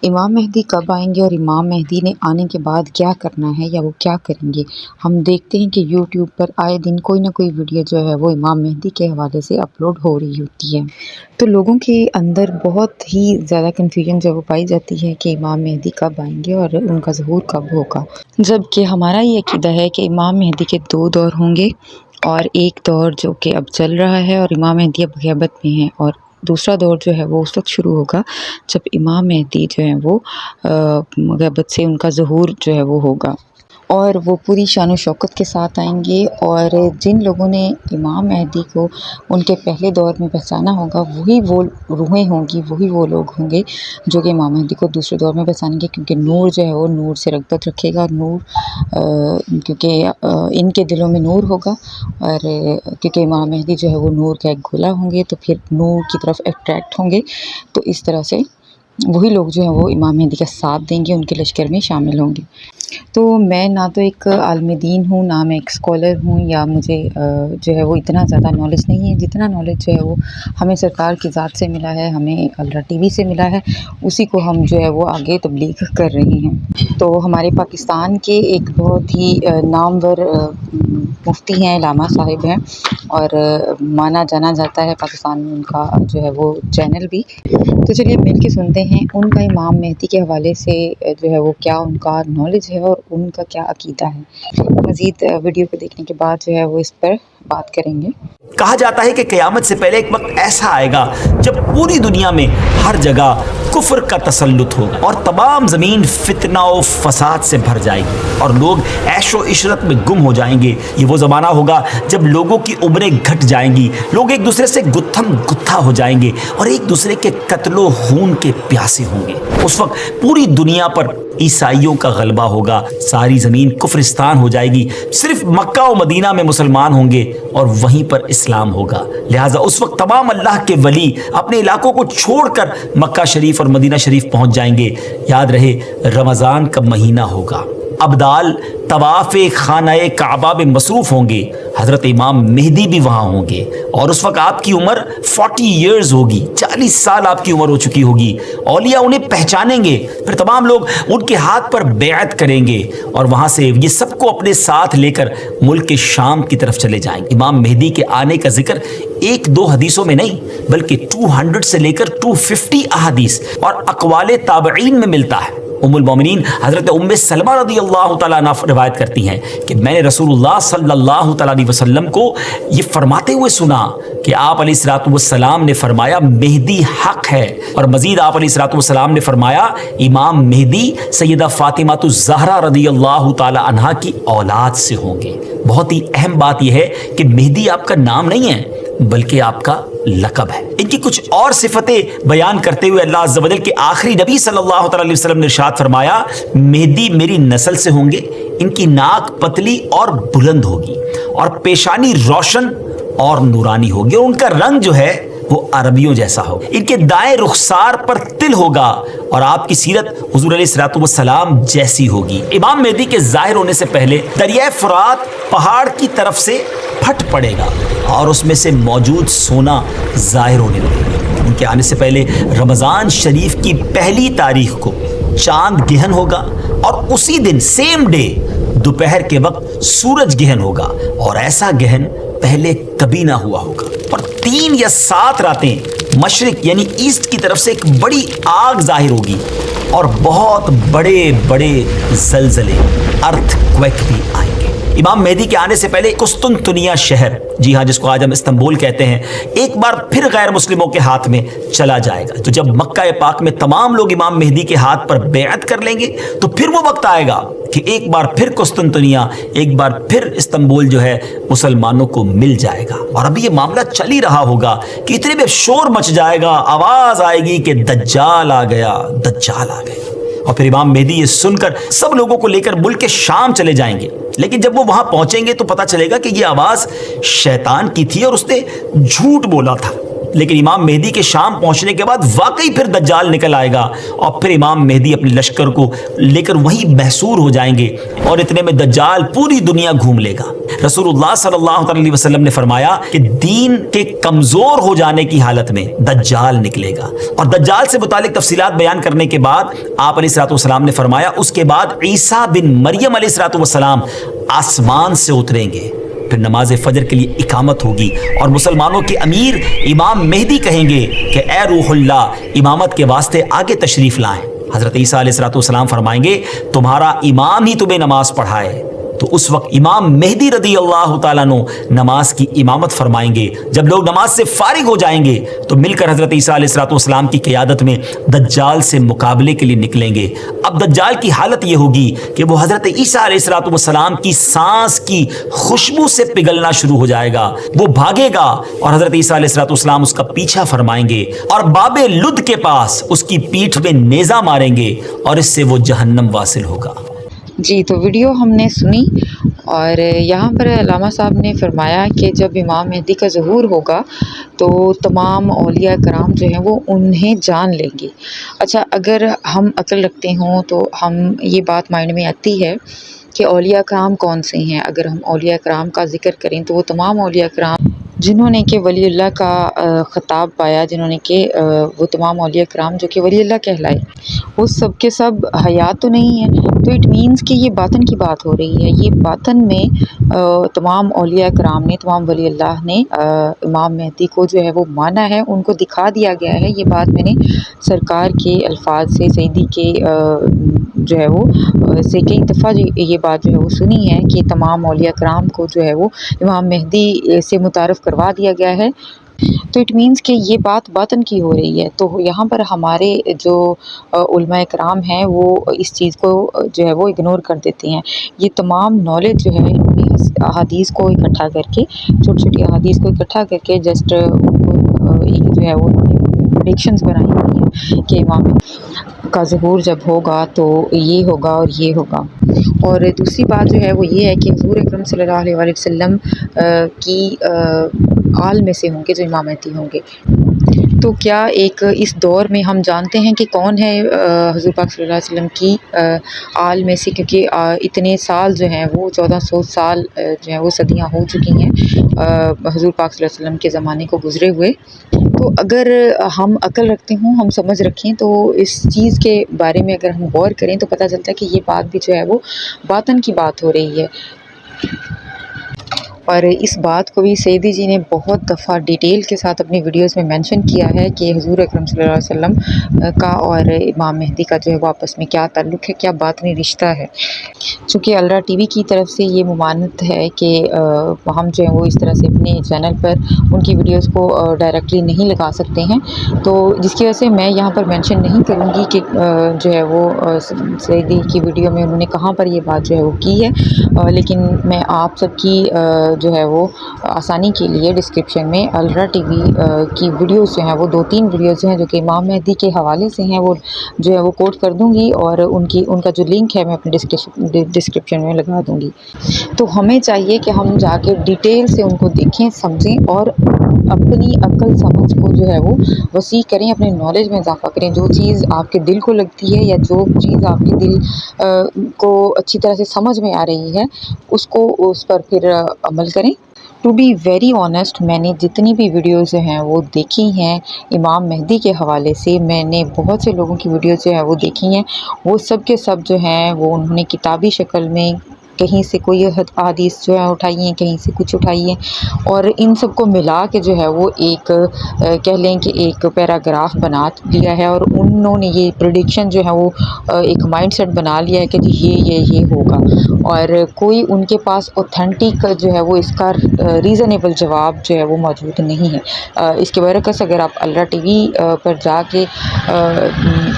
امام مہدی کب آئیں گے اور امام مہدی نے آنے کے بعد کیا کرنا ہے یا وہ کیا کریں گے؟ ہم دیکھتے ہیں کہ یوٹیوب پر آئے دن کوئی نہ کوئی ویڈیو جو ہے وہ امام مہدی کے حوالے سے اپلوڈ ہو رہی ہوتی ہے، تو لوگوں کے اندر بہت ہی زیادہ کنفیوژن جو وہ پائی جاتی ہے کہ امام مہدی کب آئیں گے اور ان کا ظہور کب ہوگا، جبکہ ہمارا یہ عقیدہ ہے کہ امام مہدی کے 2 دور ہوں گے، اور ایک دور جو کہ اب چل رہا ہے اور امام مہدی اب غیبت میں ہیں، اور دوسرا دور جو ہے وہ اس وقت شروع ہوگا جب امام مہدی جو ہیں وہ غیبت سے ان کا ظہور جو ہے وہ ہوگا، اور وہ پوری شان و شوکت کے ساتھ آئیں گے۔ اور جن لوگوں نے امام مہدی کو ان کے پہلے دور میں پہچانا ہوگا وہی وہ روحیں ہوں گی، وہی وہ لوگ ہوں گے جو کہ امام مہدی کو دوسرے دور میں پہچانیں گے، کیونکہ نور جو ہے وہ نور سے رغبت رکھے گا، نور کیونکہ ان کے دلوں میں نور ہوگا، اور کیونکہ امام مہدی جو ہے وہ نور کا ایک گولا ہوں گے تو پھر نور کی طرف اٹریکٹ ہوں گے، تو اس طرح سے وہی لوگ جو ہیں وہ امام مہدی کا ساتھ دیں گے، ان کے لشکر میں شامل ہوں گے۔ تو میں نہ تو ایک عالم دین ہوں، نہ میں ایک اسکالر ہوں، یا مجھے جو ہے وہ اتنا زیادہ نالج نہیں ہے، جتنا نالج جو ہے وہ ہمیں سرکار کی ذات سے ملا ہے، ہمیں الرا ٹی وی سے ملا ہے، اسی کو ہم جو ہے وہ آگے تبلیغ کر رہے ہیں۔ تو ہمارے پاکستان کے ایک بہت ہی نامور مفتی ہیں، علامہ صاحب ہیں، اور مانا جانا جاتا ہے پاکستان میں ان کا جو ہے وہ چینل بھی، تو چلیے مل کے سنتے ہیں ان کا امام مہدی کے حوالے سے جو ہے وہ کیا ان کا نالج ہے اور ان کا کیا عقیدہ ہے۔ مزید ویڈیو کو دیکھنے کے بعد جو ہے وہ اس پر بات کریں گے۔ کہا جاتا ہے کہ قیامت سے پہلے ایک وقت ایسا آئے گا جب پوری دنیا میں ہر جگہ کفر کا تسلط ہوگا اور تمام زمین فتنہ و فساد سے بھر جائے گی اور لوگ عیش و عشرت میں گم ہو جائیں گے۔ یہ وہ زمانہ ہوگا جب لوگوں کی عمریں گھٹ جائیں گی، لوگ ایک دوسرے سے گتھم گتھا ہو جائیں گے اور ایک دوسرے کے قتل و خون کے پیاسے ہوں گے۔ اس وقت پوری دنیا پر عیسائیوں کا غلبہ ہوگا، ساری زمین کفرستان ہو جائے گی، صرف مکہ و مدینہ میں مسلمان ہوں گے اور وہیں پر اسلام ہوگا۔ لہٰذا اس وقت تمام اللہ کے ولی اپنے علاقوں کو چھوڑ کر مکہ شریف اور مدینہ شریف پہنچ جائیں گے۔ یاد رہے رمضان کا مہینہ ہوگا، ابدال طواف خانہ کعبہ میں مصروف ہوں گے، حضرت امام مہدی بھی وہاں ہوں گے، اور اس وقت آپ کی عمر 40 ایئرز ہوگی، 40 سال آپ کی عمر ہو چکی ہوگی۔ اولیاء انہیں پہچانیں گے، پھر تمام لوگ ان کے ہاتھ پر بیعت کریں گے اور وہاں سے یہ سب کو اپنے ساتھ لے کر ملک شام کی طرف چلے جائیں گے۔ امام مہدی کے آنے کا ذکر 1-2 حدیثوں میں نہیں بلکہ 200 سے لے کر 250 احادیث اور اقوال تابعین میں ملتا ہے۔ ام المومنین حضرت ام سلمہ رضی اللہ تعالیٰ عنہ روایت کرتی ہیں کہ میں نے رسول اللہ صلی اللہ تعالیٰ علیہ وسلم کو یہ فرماتے ہوئے سنا کہ آپ علیہ الصلوۃ والسلام نے فرمایا مہدی حق ہے، اور مزید آپ علیہ الصلوۃ والسلام نے فرمایا امام مہدی سیدہ فاطمہ الزہرا رضی اللہ تعالیٰ عنہا کی اولاد سے ہوں گے۔ بہت ہی اہم بات یہ ہے کہ مہدی آپ کا نام نہیں ہے بلکہ آپ کا لقب ہے۔ ان کی کچھ اور صفتیں بیان کرتے ہوئے اللہ عز و جل کے آخری نبی صلی اللہ تعالی علیہ وسلم نے ارشاد فرمایا مہدی میری نسل سے ہوں گے، ان کی ناک پتلی اور بلند ہوگی اور پیشانی روشن اور نورانی ہوگی، اور ان کا رنگ جو ہے وہ عربیوں جیسا ہوگا، ان کے دائیں رخسار پر تل ہوگا اور آپ کی سیرت حضور علیہ الصلوۃ والسلام جیسی ہوگی۔ امام مہدی کے ظاہر ہونے سے پہلے دریائے فرات پہاڑ کی طرف سے پھٹ پڑے گا اور اس میں سے موجود سونا ظاہر ہونے لگے گا۔ ان کے آنے سے پہلے رمضان شریف کی 1 تاریخ کو چاند گہن ہوگا اور اسی دن سیم ڈے دوپہر کے وقت سورج گہن ہوگا، اور ایسا گہن پہلے کبھی نہ ہوا ہوگا، اور 3 یا 7 راتیں مشرق یعنی ایسٹ کی طرف سے ایک بڑی آگ ظاہر ہوگی اور بہت بڑے بڑے زلزلے ارتھ کویک بھی آئیں گے۔ امام مہدی کے آنے سے پہلے قسطنطنیہ شہر، جی ہاں جس کو آج ہم استنبول کہتے ہیں، ایک بار پھر غیر مسلموں کے ہاتھ میں چلا جائے گا۔ تو جب مکہ پاک میں تمام لوگ امام مہدی کے ہاتھ پر بیعت کر لیں گے تو پھر وہ وقت آئے گا کہ ایک بار پھر قسطنطنیہ، ایک بار پھر استنبول جو ہے مسلمانوں کو مل جائے گا۔ اور ابھی یہ معاملہ چل ہی رہا ہوگا کہ اتنے میں شور مچ جائے گا، آواز آئے گی کہ دجال آ گیا، دجال آ گیا، اور پھر امام مہدی یہ سن کر سب لوگوں کو لے کر ملک شام چلے جائیں گے۔ لیکن جب وہ وہاں پہنچیں گے تو پتہ چلے گا کہ یہ آواز شیطان کی تھی اور اس نے جھوٹ بولا تھا۔ لیکن امام مہدی کے شام پہنچنے کے بعد واقعی پھر دجال نکل آئے گا اور پھر امام مہدی اپنے لشکر کو لے کر وہیں محصور ہو جائیں گے اور اتنے میں دجال پوری دنیا گھوم لے گا۔ رسول اللہ صلی اللہ علیہ وسلم نے فرمایا کہ دین کے کمزور ہو جانے کی حالت میں دجال نکلے گا، اور دجال سے متعلق تفصیلات بیان کرنے کے بعد آپ علیہ الصلوۃ والسلام نے فرمایا اس کے بعد عیسیٰ بن مریم علیہ الصلوۃ والسلام آسمان سے اتریں گے، پھر نماز فجر کے لیے اقامت ہوگی اور مسلمانوں کے امیر امام مہدی کہیں گے کہ اے روح اللہ امامت کے واسطے آگے تشریف لائیں۔ حضرت عیسیٰ علیہ الصلوۃ والسلام فرمائیں گے تمہارا امام ہی تمہیں نماز پڑھائے، تو اس وقت امام مہدی رضی اللہ تعالیٰ عنہ نماز کی امامت فرمائیں گے۔ جب لوگ نماز سے فارغ ہو جائیں گے تو مل کر حضرت عیسیٰ علیہ الصلوۃ والسلام کی قیادت میں دجال سے مقابلے کے لیے نکلیں گے۔ اب دجال کی حالت یہ ہوگی کہ وہ حضرت عیسیٰ علیہ الصلوۃ والسلام کی سانس کی خوشبو سے پگھلنا شروع ہو جائے گا، وہ بھاگے گا اور حضرت عیسیٰ علیہ الصلوۃ والسلام اس کا پیچھا فرمائیں گے اور باب لد کے پاس اس کی پیٹھ میں نیزہ ماریں گے اور اس سے وہ جہنم واصل ہوگا۔ جی تو ویڈیو ہم نے سنی، اور یہاں پر علامہ صاحب نے فرمایا کہ جب امام مہدی کا ظہور ہوگا تو تمام اولیاء کرام جو ہیں وہ انہیں جان لیں گے۔ اچھا، اگر ہم عقل رکھتے ہوں تو ہم یہ بات مائنڈ میں آتی ہے کہ اولیاء کرام کون سے ہیں۔ اگر ہم اولیاء کرام کا ذکر کریں تو وہ تمام اولیاء کرام جنہوں نے کہ ولی اللہ کا خطاب پایا، جنہوں نے کہ وہ تمام اولیاء کرام جو کہ ولی اللہ کہلائے، وہ سب کے سب حیات تو نہیں ہیں، تو اٹ مینس کہ یہ باطن کی بات ہو رہی ہے۔ یہ باطن میں تمام اولیاء کرام نے، تمام ولی اللہ نے امام مہدی کو جو ہے وہ مانا ہے، ان کو دکھا دیا گیا ہے۔ یہ بات میں نے سرکار کے الفاظ سے، سیدی کے جو ہے وہ سے کئی دفعہ یہ بات جو ہے وہ سنی ہے کہ تمام اولیاء کرام کو جو ہے وہ امام مہدی سے متعارف کروا دیا گیا ہے۔ تو اٹ مینس کہ یہ بات باطن کی ہو رہی ہے۔ تو یہاں پر ہمارے جو علماء کرام ہیں وہ اس چیز کو جو ہے وہ اگنور کر دیتے ہیں۔ یہ تمام نالج جو ہے انہوں نے احادیث کو اکٹھا کر کے، چھوٹی چھوٹی احادیث کو اکٹھا کر کے جسٹ ان کو ایک جو ہے وہ انہوں نے پریڈکشنز بنائی ہوئی ہیں کہ امام کا ظہور جب ہوگا تو یہ ہوگا اور یہ ہوگا۔ اور دوسری بات جو ہے وہ یہ ہے کہ حضور اکرم صلی اللہ علیہ وآلہ وسلم کی آل میں سے ہوں گے جو امام مہدی ہوں گے۔ تو کیا ایک اس دور میں ہم جانتے ہیں کہ کون ہے حضور پاک صلی اللہ علیہ وسلم کی آل میں سے، کیونکہ اتنے سال جو ہیں وہ 1400 سال جو ہیں وہ صدیاں ہو چکی ہیں حضور پاک صلی اللہ علیہ وسلم کے زمانے کو گزرے ہوئے۔ تو اگر ہم عقل رکھتے ہوں، ہم سمجھ رکھیں، تو اس چیز کے بارے میں اگر ہم غور کریں تو پتہ چلتا ہے کہ یہ بات بھی جو ہے وہ باطن کی بات ہو رہی ہے۔ اور اس بات کو بھی سیدی جی نے بہت دفعہ ڈیٹیل کے ساتھ اپنی ویڈیوز میں مینشن کیا ہے کہ حضور اکرم صلی اللہ علیہ وسلم کا اور امام مہدی کا جو ہے وہ آپس میں کیا تعلق ہے، کیا باطنی رشتہ ہے۔ چونکہ الرا ٹی وی کی طرف سے یہ ممانعت ہے کہ ہم جو ہے وہ اس طرح سے اپنے چینل پر ان کی ویڈیوز کو ڈائریکٹلی نہیں لگا سکتے ہیں، تو جس کی وجہ سے میں یہاں پر مینشن نہیں کروں گی کہ جو ہے وہ سیدی کی ویڈیو میں انہوں نے کہاں پر یہ بات جو ہے وہ کی ہے، لیکن میں آپ سب کی جو ہے وہ آسانی کے لیے ڈسکرپشن میں الرا ٹی وی کی ویڈیوز جو ہیں وہ 2-3 ویڈیوز ہیں جو کہ امام مہدی کے حوالے سے ہیں، وہ جو ہے وہ کوٹ کر دوں گی اور ان کا جو لنک ہے میں اپنے ڈسکرپشن میں لگا دوں گی۔ تو ہمیں چاہیے کہ ہم جا کے ڈیٹیل سے ان کو دیکھیں، سمجھیں اور اپنی عقل سمجھ کو جو ہے وہ وسیع کریں، اپنے نالج میں اضافہ کریں۔ جو چیز آپ کے دل کو لگتی ہے یا جو چیز آپ کے دل کو اچھی طرح سے سمجھ میں آ رہی ہے اس پر پھر عمل کریں۔ ٹو بی ویری آنیسٹ، میں نے جتنی بھی ویڈیوز ہیں وہ دیکھی ہیں امام مہدی کے حوالے سے، میں نے بہت سے لوگوں کی ویڈیوز جو ہیں وہ دیکھی ہیں، وہ سب کے سب جو ہیں وہ انہوں نے کتابی شکل میں کہیں سے کوئی احادیث جو ہے اٹھائی ہیں، کہیں سے کچھ اٹھائی ہیں، اور ان سب کو ملا کے جو ہے وہ ایک کہہ لیں کہ ایک پیراگراف بنا لیا ہے، اور انہوں نے یہ پریڈکشن جو ہے وہ ایک مائنڈ سیٹ بنا لیا ہے کہ جی یہ ہوگا، اور کوئی ان کے پاس اوتھینٹک جو ہے وہ اس کا ریزنیبل جواب جو ہے وہ موجود نہیں ہے۔ اس کے برعکس اگر آپ الرا ٹی وی پر جا کے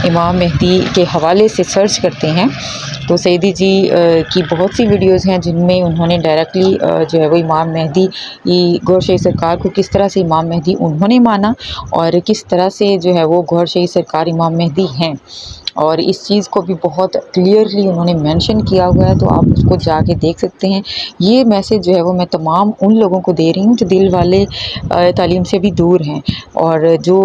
امام مہدی کے حوالے سے سرچ کرتے ہیں تو سیدی جی کی بہت سی ویڈیوز ہیں جن میں انہوں نے ڈائریکٹلی جو ہے وہ امام مہدی گور شہید سرکار کو کس طرح سے امام مہدی انہوں نے مانا اور کس طرح سے جو ہے وہ گور شہید سرکار امام مہدی ہیں، اور اس چیز کو بھی بہت کلیئرلی انہوں نے مینشن کیا ہوا ہے، تو آپ اس کو جا کے دیکھ سکتے ہیں۔ یہ میسیج جو ہے وہ میں تمام ان لوگوں کو دے رہی ہوں جو دل والے تعلیم سے بھی دور ہیں، اور جو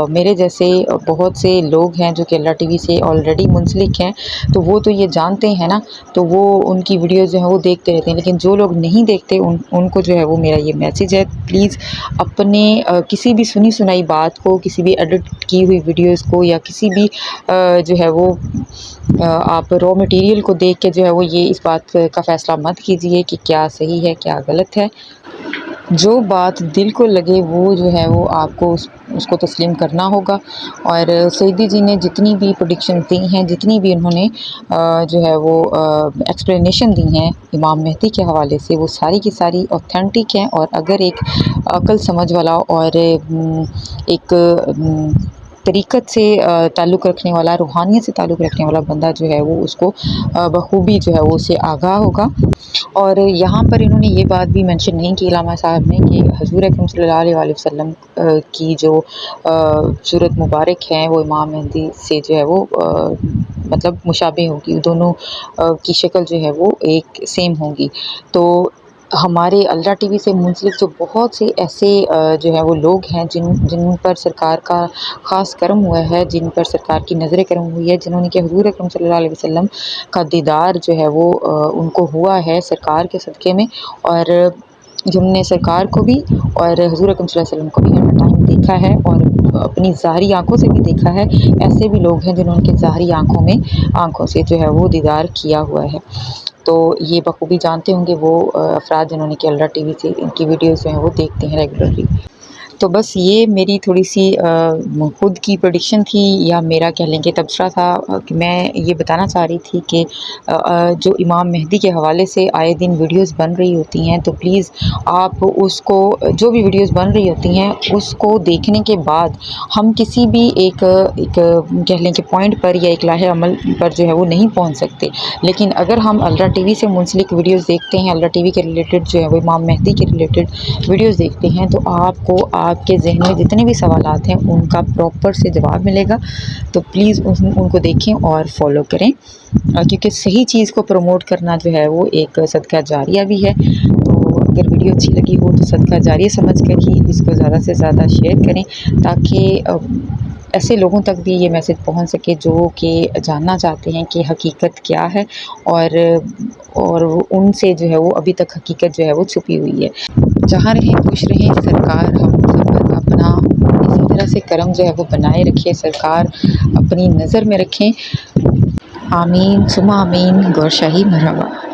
میرے جیسے بہت سے لوگ ہیں جو کہ اللہ ٹی وی سے آلریڈی منسلک ہیں، تو وہ تو یہ جانتے ہیں نا، تو وہ ان کی ویڈیوز جو ہیں وہ دیکھتے رہتے ہیں۔ لیکن جو لوگ نہیں دیکھتے ان کو جو ہے وہ میرا یہ میسیج ہے، پلیز اپنے کسی بھی سنی سنائی بات کو، کسی بھی ایڈٹ کی ہوئی ویڈیوز کو، یا کسی بھی جو ہے وہ آپ را مٹیریل کو دیکھ کے جو ہے وہ یہ اس بات کا فیصلہ مت کیجیے کہ کیا صحیح ہے کیا غلط ہے۔ جو بات دل کو لگے وہ جو ہے وہ آپ کو اس کو تسلیم کرنا ہوگا۔ اور سعیدی جی نے جتنی بھی پریڈکشن دی ہیں، جتنی بھی انہوں نے جو ہے وہ ایکسپلینیشن دی ہیں امام مہدی کے حوالے سے، وہ ساری کی ساری اوتھینٹک ہیں۔ اور اگر ایک عقل سمجھ والا اور ایک طریقت سے تعلق رکھنے والا، روحانیت سے تعلق رکھنے والا بندہ جو ہے وہ اس کو بخوبی جو ہے وہ اس سے آگاہ ہوگا۔ اور یہاں پر انہوں نے یہ بات بھی مینشن نہیں کی علامہ صاحب نے کہ حضور اکرم صلی اللہ علیہ وسلم کی جو صورت مبارک ہیں وہ امام مہدی سے جو ہے وہ مطلب مشابہ ہوگی، دونوں کی شکل جو ہے وہ ایک سیم ہوگی۔ تو ہمارے اللہ ٹی وی سے منسلک جو بہت سے ایسے جو ہے وہ لوگ ہیں جن پر سرکار کا خاص کرم ہوا ہے، جن پر سرکار کی نظر کرم ہوئی ہے، جنہوں نے کہ حضور اکرم صلی اللہ علیہ وسلم کا دیدار جو ہے وہ ان کو ہوا ہے سرکار کے صدقے میں، اور جنہوں نے سرکار کو بھی اور حضور اکرم صلی اللہ علیہ وسلم کو بھی ایٹ اے ٹائم دیکھا ہے اور اپنی ظاہری آنکھوں سے بھی دیکھا ہے، ایسے بھی لوگ ہیں جنہوں نے ظاہری آنکھوں سے جو ہے وہ دیدار کیا ہوا ہے۔ تو یہ بخوبی جانتے ہوں گے وہ افراد جنہوں نے کہ اللہ ٹی وی سے ان کی ویڈیوز جو ہیں وہ دیکھتے ہیں ریگولرلی۔ تو بس یہ میری تھوڑی سی خود کی پریڈکشن تھی، یا میرا کہہ لیں کہ تبصرہ تھا، کہ میں یہ بتانا چاہ رہی تھی کہ جو امام مہدی کے حوالے سے آئے دن ویڈیوز بن رہی ہوتی ہیں، تو پلیز آپ اس کو، جو بھی ویڈیوز بن رہی ہوتی ہیں اس کو دیکھنے کے بعد ہم کسی بھی ایک کہہ لیں کہ پوائنٹ پر یا ایک لاہ عمل پر جو ہے وہ نہیں پہنچ سکتے۔ لیکن اگر ہم اللہ ٹی وی سے منسلک ویڈیوز دیکھتے ہیں، اللہ ٹی وی کے ریلیٹڈ جو ہے وہ امام مہدی کے ریلیٹڈ ویڈیوز دیکھتے ہیں، تو آپ کو آپ کے ذہن میں جتنے بھی سوالات ہیں ان کا پراپر سے جواب ملے گا۔ تو پلیز ان کو دیکھیں اور فالو کریں، کیونکہ صحیح چیز کو پروموٹ کرنا جو ہے وہ ایک صدقہ جاریہ بھی ہے۔ تو اگر ویڈیو اچھی لگی ہو تو صدقہ جاریہ سمجھ کر ہی اس کو زیادہ سے زیادہ شیئر کریں، تاکہ ایسے لوگوں تک بھی یہ میسج پہنچ سکے جو کہ جاننا چاہتے ہیں کہ حقیقت کیا ہے، اور ان سے جو ہے وہ ابھی تک حقیقت جو ہے وہ چھپی ہوئی ہے۔ جہاں رہیں خوش رہیں، سرکار ہم سب پر اپنا اسی طرح سے کرم جو ہے وہ بنائے رکھے، سرکار اپنی نظر میں رکھیں۔ آمین ثم آمین، گور شاہی مرحبا۔